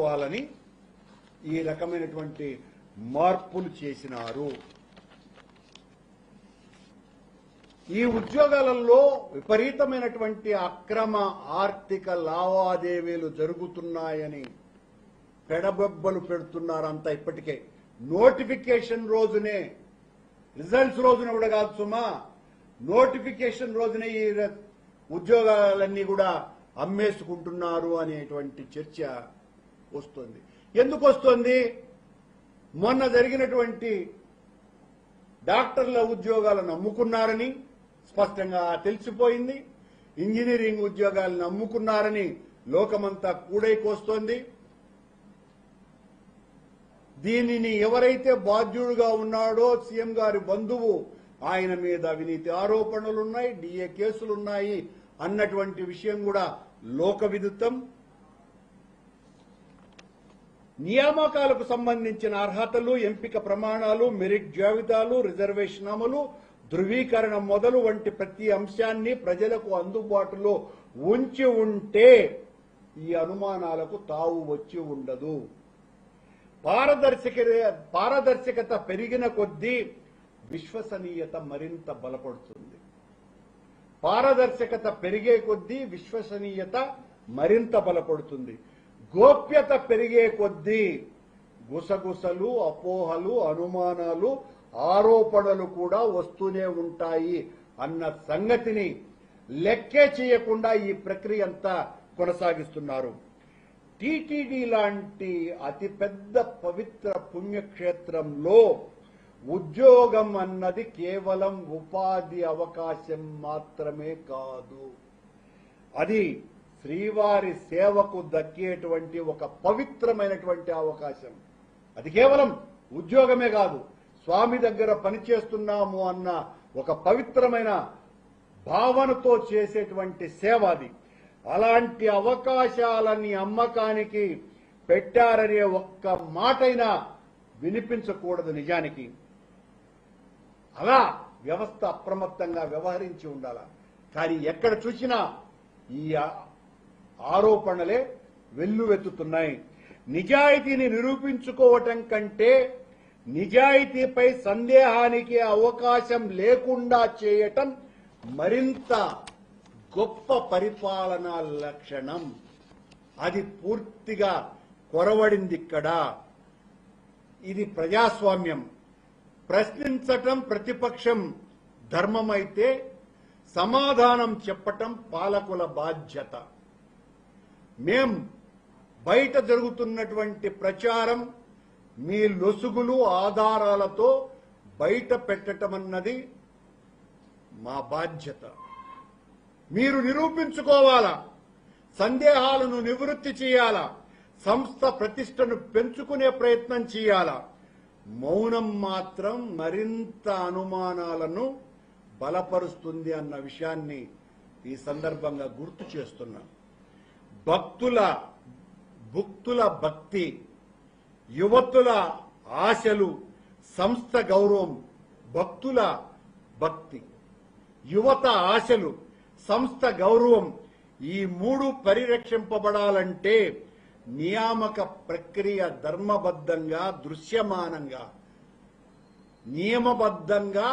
తీసుకోవాలని ఈ రకమైనటువంటి మార్పులు చేసినారు. ఈ ఉద్యోగాలలో విపరీతమైనటువంటి అక్రమ ఆర్థిక లావాదేవీలు జరుగుతున్నాయని పెడబొబ్బలు పెడుతున్నారంతా. ఇప్పటికే నోటిఫికేషన్ రోజునే, రిజల్ట్స్ రోజున కూడా కాదు సుమా, నోటిఫికేషన్ రోజునే ఈ ఉద్యోగాలన్నీ కూడా అమ్మేసుకుంటున్నారు అనేటువంటి చర్చ వస్తుంది. ఎందుకు వస్తుంది? మొన్న జరిగినటువంటి డాక్టర్ల ఉద్యోగాలను అమ్ముకున్నారని స్పష్టంగా తెలిసిపోయింది. ఇంజనీరింగ్ ఉద్యోగాలను అమ్ముకున్నారని లోకమంతా కూడైకొస్తోంది. దీనిని ఎవరైతే బాధ్యుడుగా ఉన్నాడో సీఎం గారి బంధువు, ఆయన మీద అవినీతి ఆరోపణలున్నాయి, డిఏ కేసులున్నాయి అన్నటువంటి విషయం కూడా లోక విదితం. నియామకాలకు సంబంధించిన అర్హతలు, ఎంపిక ప్రమాణాలు, మెరిట్ జాబితాలు, రిజర్వేషన్ అమలు, ధృవీకరణ మొదలు వంటి ప్రతి అంశాన్ని ప్రజలకు అందుబాటులో ఉంచి ఉంటే ఈ అనుమానాలకు తావు వచ్చి ఉండదు. పారదర్శకత పెరిగిన కొద్దీ విశ్వసనీయత మరింత బలపడుతుంది. పారదర్శకత పెరిగే కొద్దీ విశ్వసనీయత మరింత బలపడుతుంది. గోప్యత పెరిగే కొద్దీ గుసగుసలు, అపోహలు, అనుమానాలు, ఆరోపణలు కూడా వస్తూనే ఉంటాయి అన్న సంగతిని లెక్కే చేయకుండా ఈ ప్రక్రియ అంతా కొనసాగిస్తున్నారు. టీటీడీ లాంటి అతిపెద్ద పవిత్ర పుణ్యక్షేత్రంలో ఉద్యోగం అన్నది కేవలం ఉపాధి అవకాశం మాత్రమే కాదు, అది శ్రీవారి సేవకు దక్కేటువంటి ఒక పవిత్రమైనటువంటి అవకాశం. అది కేవలం ఉద్యోగమే కాదు, స్వామి దగ్గర పనిచేస్తున్నాము అన్న ఒక పవిత్రమైన భావనతో చేసేటువంటి సేవ అది. అలాంటి అవకాశాలని అమ్మకానికి పెట్టారనే ఒక్క మాటైనా వినిపించకూడదు నిజానికి. అలా వ్యవస్థ అప్రమత్తంగా వ్యవహరించి ఉండాల. కానీ ఎక్కడ చూసినా ఈ ఆరోపణలే వెల్లువెత్తుతున్నాయి. నిజాయితీని నిరూపించుకోవటం కంటే నిజాయితీపై సందేహానికి అవకాశం లేకుండా చేయటం మరింత గొప్ప పరిపాలనా లక్షణం. అది పూర్తిగా కొరవడింది ఇక్కడ. ఇది ప్రజాస్వామ్యం. ప్రశ్నించటం ప్రతిపక్షం ధర్మమైతే సమాధానం చెప్పటం పాలకుల బాధ్యత. మేం బయట జరుగుతున్నటువంటి ప్రచారం మీ లొసుగులు ఆధారాలతో బయట పెట్టటమన్నది మా బాధ్యత. మీరు నిరూపించుకోవాలా, సందేహాలను నివృత్తి చేయాలా, సంస్థ ప్రతిష్టను పెంచుకునే ప్రయత్నం చేయాలా. మౌనం మాత్రం మరింత అనుమానాలను బలపరుస్తుంది అన్న విషయాన్ని ఈ సందర్భంగా గుర్తు చేస్తున్నా. భక్తుల భక్తి, యువతుల ఆశలు, సంస్థ గౌరవం. భక్తుల భక్తి, యువత ఆశలు, సంస్థ గౌరవం, ఈ మూడు పరిరక్షింపబడాలంటే నియామక ప్రక్రియ ధర్మబద్ధంగా, దృశ్యమానంగా, నియమబద్ధంగా,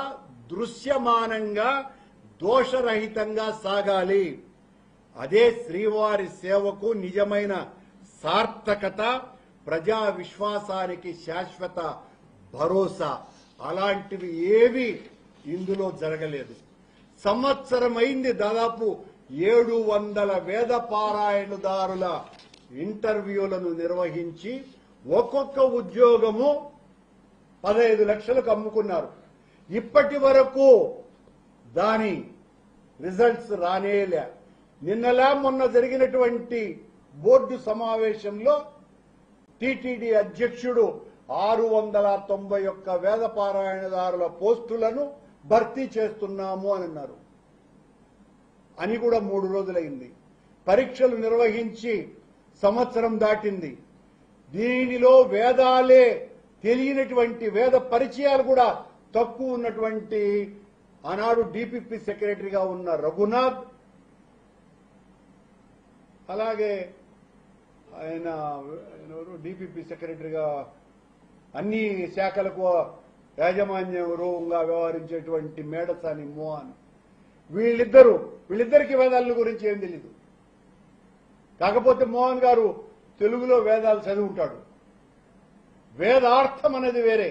దృశ్యమానంగా, దోషరహితంగా సాగాలి. అదే శ్రీవారి సేవకు నిజమైన సార్థకత, ప్రజా విశ్వాసానికి శాశ్వత భరోసా. అలాంటివి ఏవి ఇందులో జరగలేదు. సంవత్సరమైంది దాదాపు 700 వేద పారాయణదారుల ఇంటర్వ్యూలను నిర్వహించి ఒక్కొక్క ఉద్యోగము 15 లక్షలకు అమ్ముకున్నారు. ఇప్పటి వరకు దాని రిజల్ట్స్ రానేలే. నిన్నలా మొన్న జరిగినటువంటి బోర్డు సమావేశంలో టీటీడీ అధ్యక్షుడు 691 వేద పారాయణదారుల పోస్టులను భర్తీ చేస్తున్నాము అని అన్నారు. అని కూడా 3 రోజులైంది. పరీక్షలు నిర్వహించి సంవత్సరం దాటింది. దీనిలో వేదాలే తెలియనటువంటి, వేద పరిచయాలు కూడా తక్కువ ఉన్నటువంటి ఆనాడు డిపిపి సెక్రటరీగా ఉన్న రఘునాథ్, అలాగే ఆయన డిపిపి సెక్రటరీగా అన్ని శాఖలకు యాజమాన్యంగా వ్యవహరించేటువంటి మేడసాని మోహన్, వీళ్ళిద్దరికి వేదాల గురించి ఏం తెలీదు. కాకపోతే మోహన్ గారు తెలుగులో వేదాలు చదివి ఉంటాడు. వేదార్థం అనేది వేరే.